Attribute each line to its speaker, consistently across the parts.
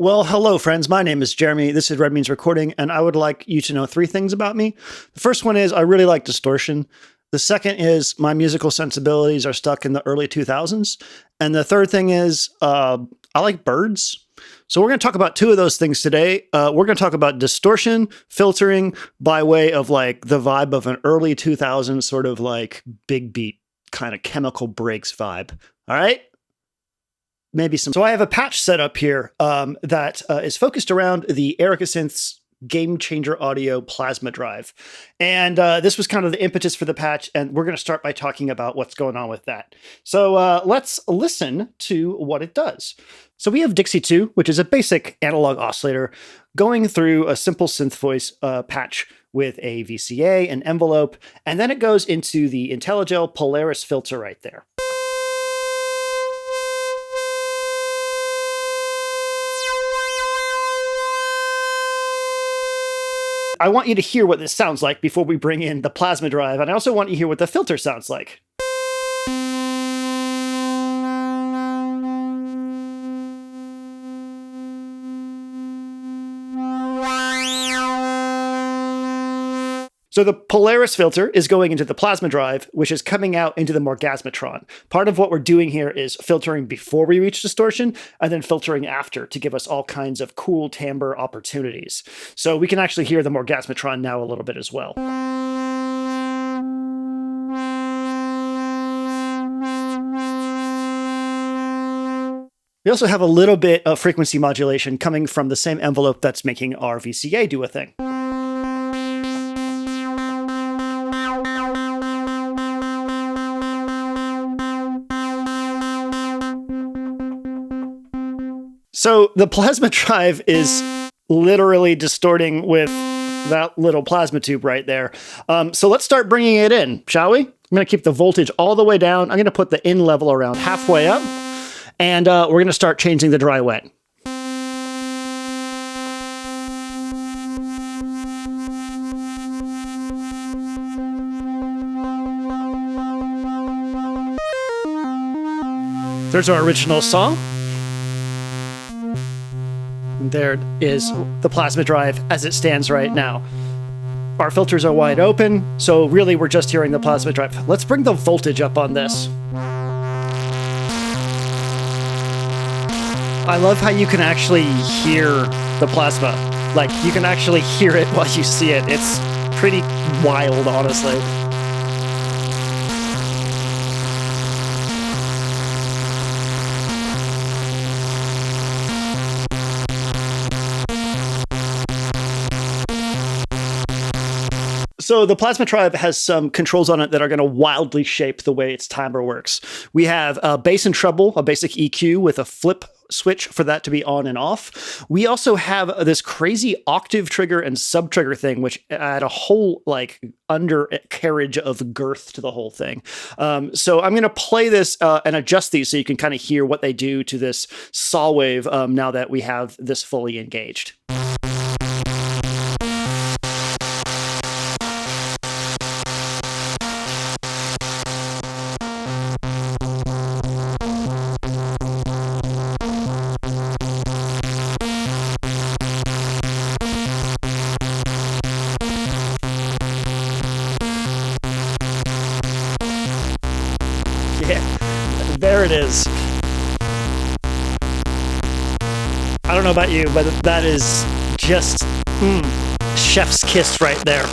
Speaker 1: Well, hello, friends. My name is Jeremy. This is Red Means Recording, and I would like you to know three things about me. The first one is I really like distortion. The second is my musical sensibilities are stuck in the early 2000s. And the third thing is I like birds. So we're going to talk about two of those things today. We're going to talk about distortion, filtering by way of like the vibe of an early 2000s sort of like big beat kind of chemical breaks vibe. All right? Maybe some. So I have a patch set up here that is focused around the Erica Synth's Gamechanger Audio Plasma Drive. And this was kind of the impetus for the patch, and we're going to start by talking about what's going on with that. So let's listen to what it does. So we have Dixie II, which is a basic analog oscillator going through a simple synth voice patch with a VCA, an envelope, and then it goes into the Intelljel Polaris filter right there. I want you to hear what this sounds like before we bring in the plasma drive, and I also want you to hear what the filter sounds like. So the Polaris filter is going into the plasma drive, which is coming out into the morgasmatron. Part of what we're doing here is filtering before we reach distortion and then filtering after to give us all kinds of cool timbre opportunities. So we can actually hear the morgasmatron now a little bit as well. We also have a little bit of frequency modulation coming from the same envelope that's making our VCA do a thing. So the plasma drive is literally distorting with that little plasma tube right there. So let's start bringing it in, shall we? I'm going to keep the voltage all the way down. I'm going to put the in level around halfway up, and we're going to start changing the dry wet. There's our original song. There is the plasma drive as it stands right now. Our filters are wide open, so really we're just hearing the plasma drive. Let's bring the voltage up on this. I love how you can actually hear the plasma. Like, you can actually hear it while you see it. It's pretty wild, honestly. So the plasma drive has some controls on it that are going to wildly shape the way its timer works. We have a bass and treble, a basic EQ with a flip switch for that to be on and off. We also have this crazy octave trigger and sub trigger thing, which add a whole like undercarriage of girth to the whole thing. So I'm going to play this and adjust these so you can kind of hear what they do to this saw wave now that we have this fully engaged. Yeah, there it is. I don't know about you, but that is just chef's kiss right there.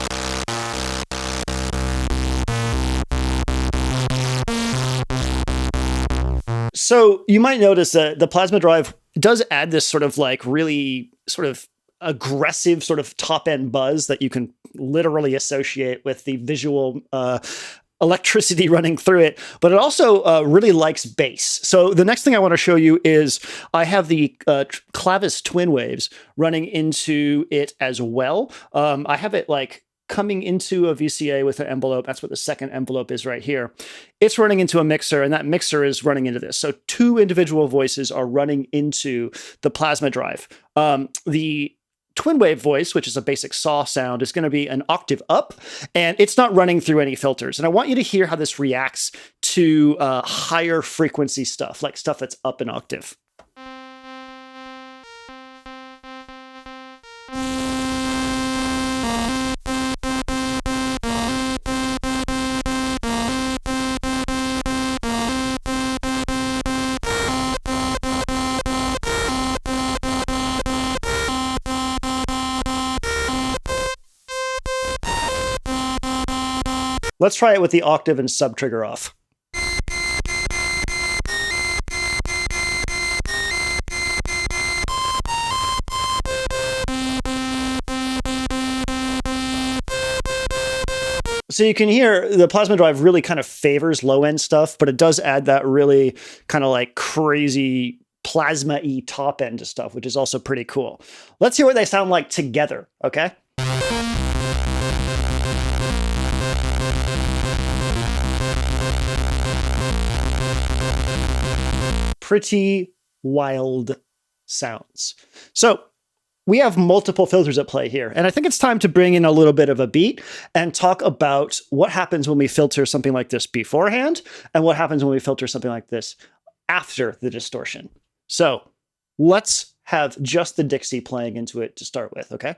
Speaker 1: So you might notice that the plasma drive does add this sort of like really sort of aggressive sort of top end buzz that you can literally associate with the visual electricity running through it, but it also really likes bass. So the next thing I want to show you is I have the Klavis Twin Waves running into it as well. I have it like coming into a VCA with an envelope. That's what the second envelope is right here. It's running into a mixer, and that mixer is running into this. So two individual voices are running into the plasma drive. The twin wave voice, which is a basic saw sound, is going to be an octave up, and it's not running through any filters. And I want you to hear how this reacts to higher frequency stuff, like stuff that's up an octave. Let's try it with the octave and sub trigger off. So you can hear the Plasma Drive really kind of favors low-end stuff, but it does add that really kind of like crazy plasma-y top end to stuff, which is also pretty cool. Let's hear what they sound like together, okay? Pretty wild sounds. So we have multiple filters at play here, and I think it's time to bring in a little bit of a beat and talk about what happens when we filter something like this beforehand and what happens when we filter something like this after the distortion. So let's have just the Dixie playing into it to start with, okay?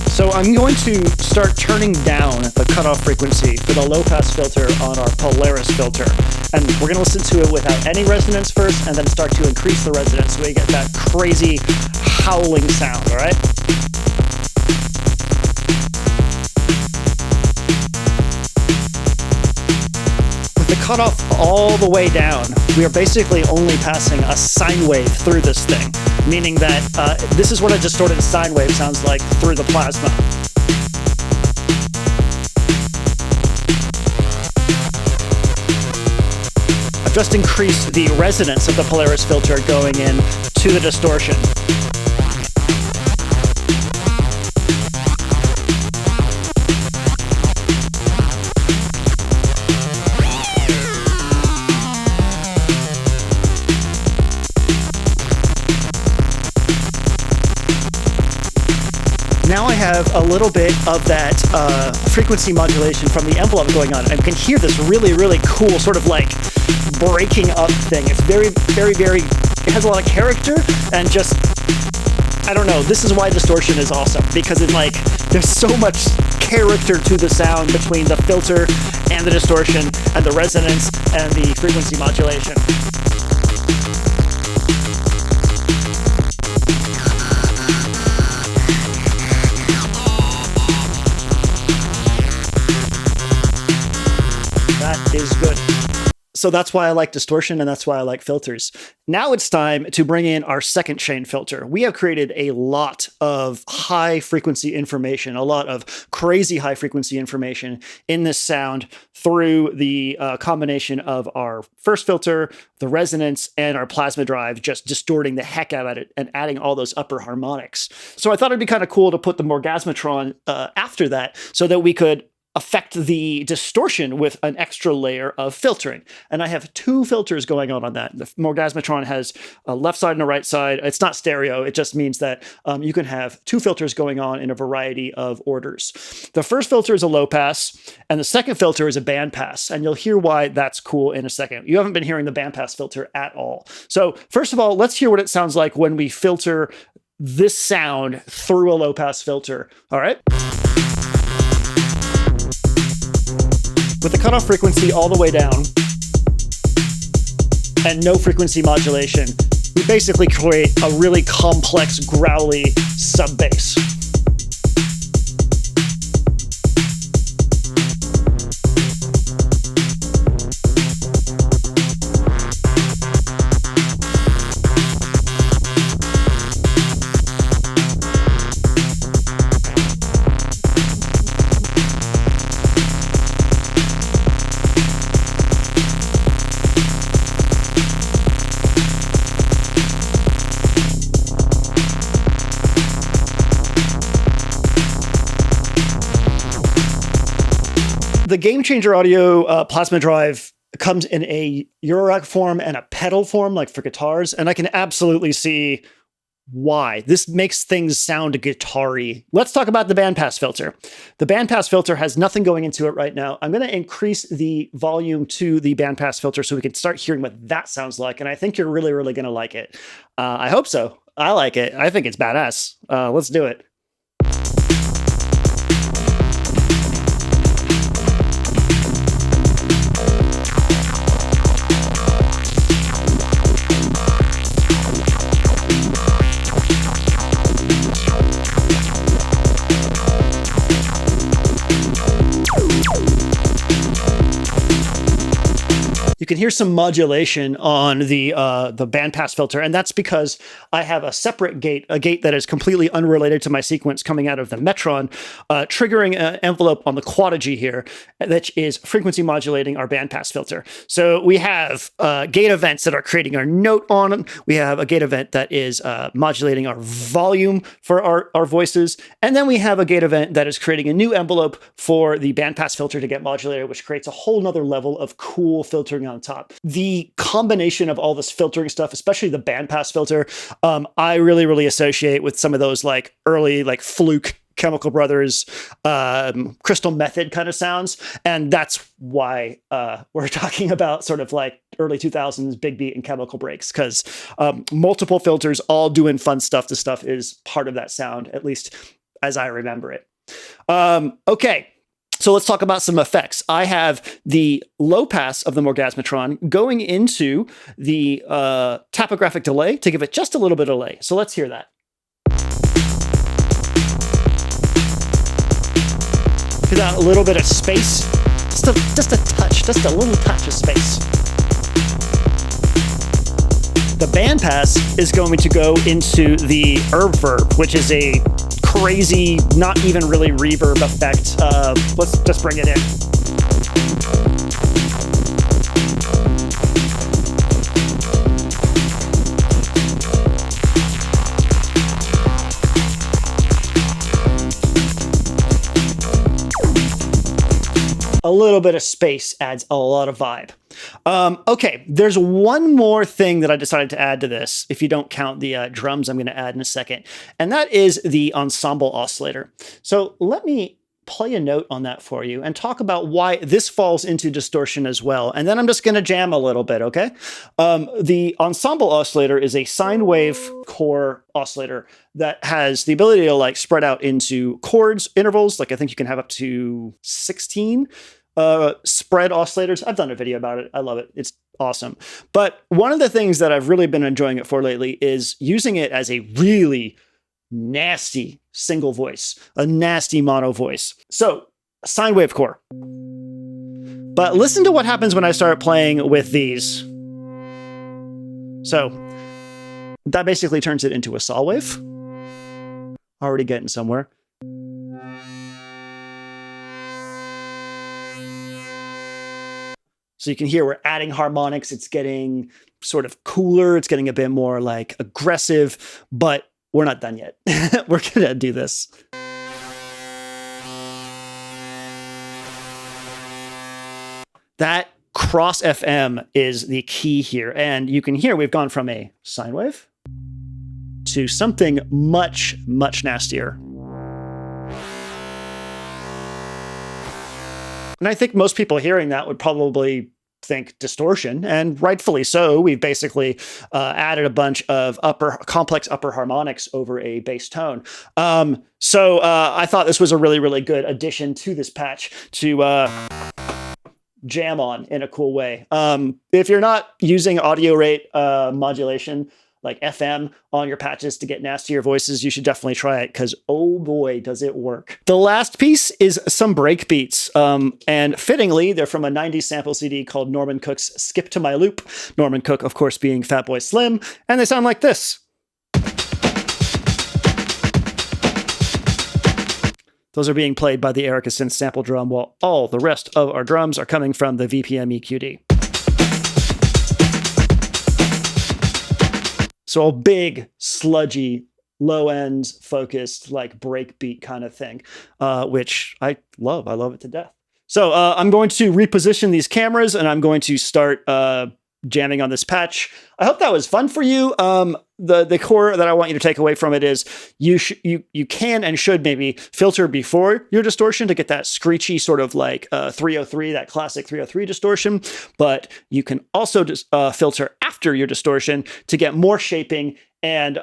Speaker 1: So I'm going to start turning down the cutoff frequency for the low-pass filter on our Polaris filter. And we're going to listen to it without any resonance first, and then start to increase the resonance so we get that crazy howling sound, all right? With the cutoff all the way down, we are basically only passing a sine wave through this thing, meaning that this is what a distorted sine wave sounds like through the plasma. I've just increased the resonance of the Polaris filter going in to the distortion. Now I have a little bit of that frequency modulation from the envelope going on. And you can hear this really, really cool sort of like breaking up thing. It's very, very, very, it has a lot of character and just, I don't know, this is why distortion is awesome, because it's like, there's so much character to the sound between the filter and the distortion and the resonance and the frequency modulation. That is good. So that's why I like distortion, and that's why I like filters. Now it's time to bring in our second chain filter. We have created a lot of high frequency information, a lot of crazy high frequency information in this sound through the combination of our first filter, the resonance, and our plasma drive, just distorting the heck out of it and adding all those upper harmonics. So I thought it'd be kind of cool to put the Morgasmatron after that so that we could affect the distortion with an extra layer of filtering. And I have two filters going on that. The Morgasmatron has a left side and a right side. It's not stereo. It just means that you can have two filters going on in a variety of orders. The first filter is a low pass, and the second filter is a band pass. And you'll hear why that's cool in a second. You haven't been hearing the band pass filter at all. So first of all, let's hear what it sounds like when we filter this sound through a low pass filter. All right. With the cutoff frequency all the way down and no frequency modulation, we basically create a really complex, growly sub-bass. The Gamechanger Audio Plasma Drive comes in a Eurorack form and a pedal form, like for guitars, and I can absolutely see why. This makes things sound guitar-y. Let's talk about the bandpass filter. The bandpass filter has nothing going into it right now. I'm going to increase the volume to the bandpass filter so we can start hearing what that sounds like, and I think you're really, really going to like it. I hope so. I like it. I think it's badass. Let's do it. You can hear some modulation on the bandpass filter, and that's because I have a separate gate, a gate that is completely unrelated to my sequence coming out of the Metron, triggering an envelope on the quadragy here that is frequency modulating our bandpass filter. So we have gate events that are creating our note on them. We have a gate event that is modulating our volume for our voices, and then we have a gate event that is creating a new envelope for the bandpass filter to get modulated, which creates a whole nother level of cool filtering on top. The combination of all this filtering stuff, especially the bandpass filter, I really associate with some of those like early like Fluke, Chemical Brothers, Crystal Method kind of sounds. And that's why we're talking about sort of like early 2000s big beat and chemical breaks, because multiple filters all doing fun stuff. The stuff is part of that sound, at least as I remember it. Okay. So let's talk about some effects. I have the low pass of the Morgasmatron going into the topographic delay to give it just a little bit of delay. So let's hear that. Hear that little bit of space? Just a touch, just a little touch of space. The bandpass is going to go into the verb, which is a crazy, not even really reverb effect. Let's just bring it in. A little bit of space adds a lot of vibe. Okay, there's one more thing that I decided to add to this, if you don't count the drums I'm going to add in a second, and that is the Ensemble Oscillator. So let me play a note on that for you and talk about why this falls into distortion as well. And then I'm just going to jam a little bit, okay? The Ensemble Oscillator is a sine wave core oscillator that has the ability to like spread out into chords, intervals. Like I think you can have up to 16 spread oscillators. I've done a video about it. I love it. It's awesome. But one of the things that I've really been enjoying it for lately is using it as a really nasty single voice, a nasty mono voice. So sine wave core. But listen to what happens when I start playing with these. So that basically turns it into a saw wave. Already getting somewhere. So you can hear we're adding harmonics. It's getting sort of cooler. It's getting a bit more like aggressive, but we're not done yet. We're going to do this. That cross FM is the key here. And you can hear we've gone from a sine wave to something much, much nastier. And I think most people hearing that would probably think distortion, and rightfully so. We've basically added a bunch of complex upper harmonics over a bass tone. So I thought this was a really good addition to this patch to jam on in a cool way. If you're not using audio rate modulation like FM on your patches to get nastier voices, you should definitely try it, because oh boy, does it work. The last piece is some break beats, and fittingly, they're from a 90s sample CD called Norman Cook's Skip to My Loop. Norman Cook, of course, being Fatboy Slim, and they sound like this. Those are being played by the Erica Synth sample drum, while all the rest of our drums are coming from the VPM EQD. So a big, sludgy, low-end focused, like breakbeat kind of thing, which I love. I love it to death. So I'm going to reposition these cameras, and I'm going to start jamming on this patch. I hope that was fun for you. The core that I want you to take away from it is you can and should maybe filter before your distortion to get that screechy sort of like 303, that classic 303 distortion. But you can also just filter after your distortion to get more shaping and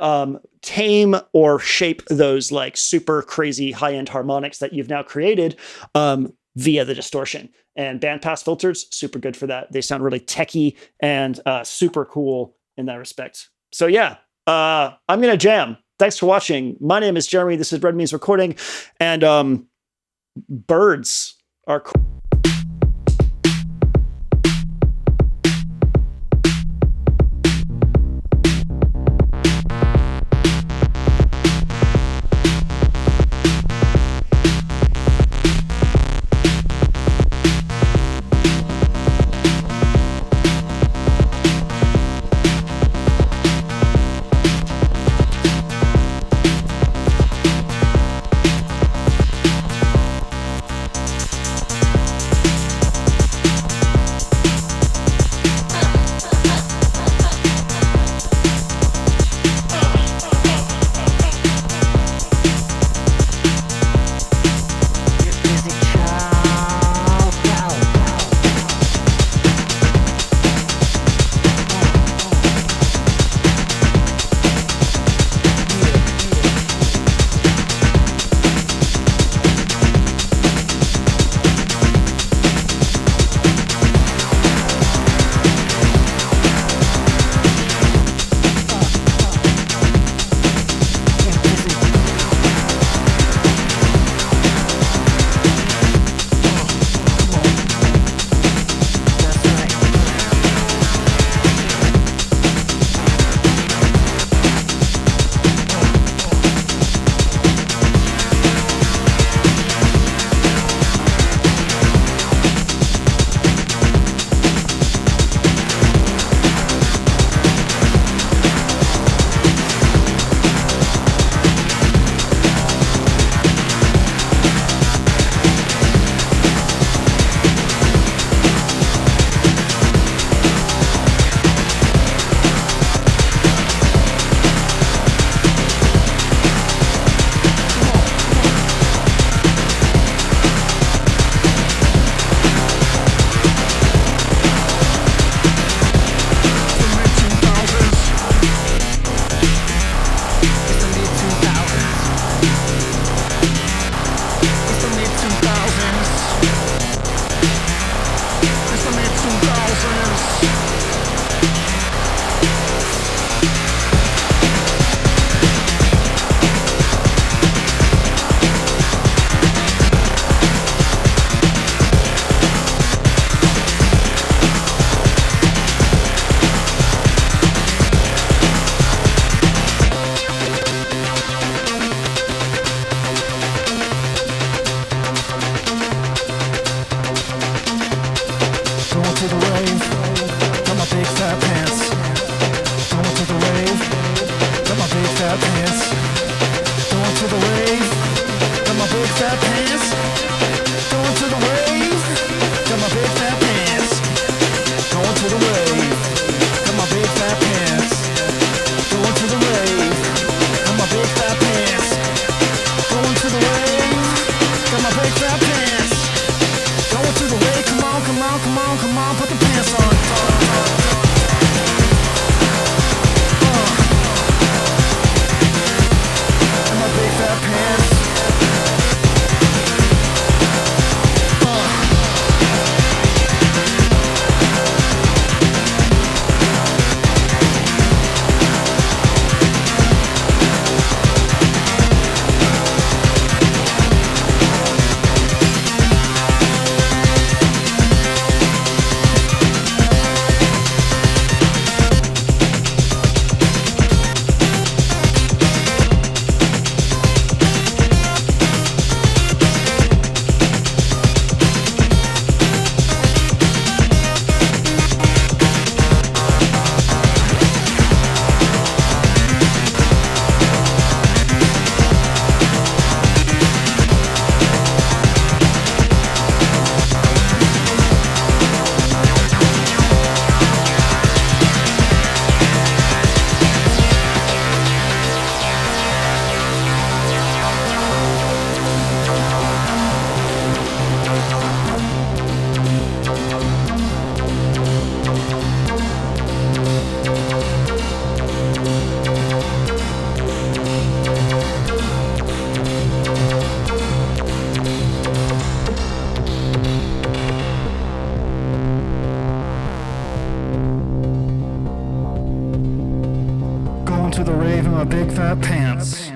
Speaker 1: tame or shape those like super crazy high-end harmonics that you've now created via the distortion. And bandpass filters, super good for that. They sound really techy and super cool in that respect. So yeah, I'm going to jam. Thanks for watching. My name is Jeremy. This is Red Means Recording. And birds are cool. on, put the pants on. And my big fat pants. To the rave in my big fat pants.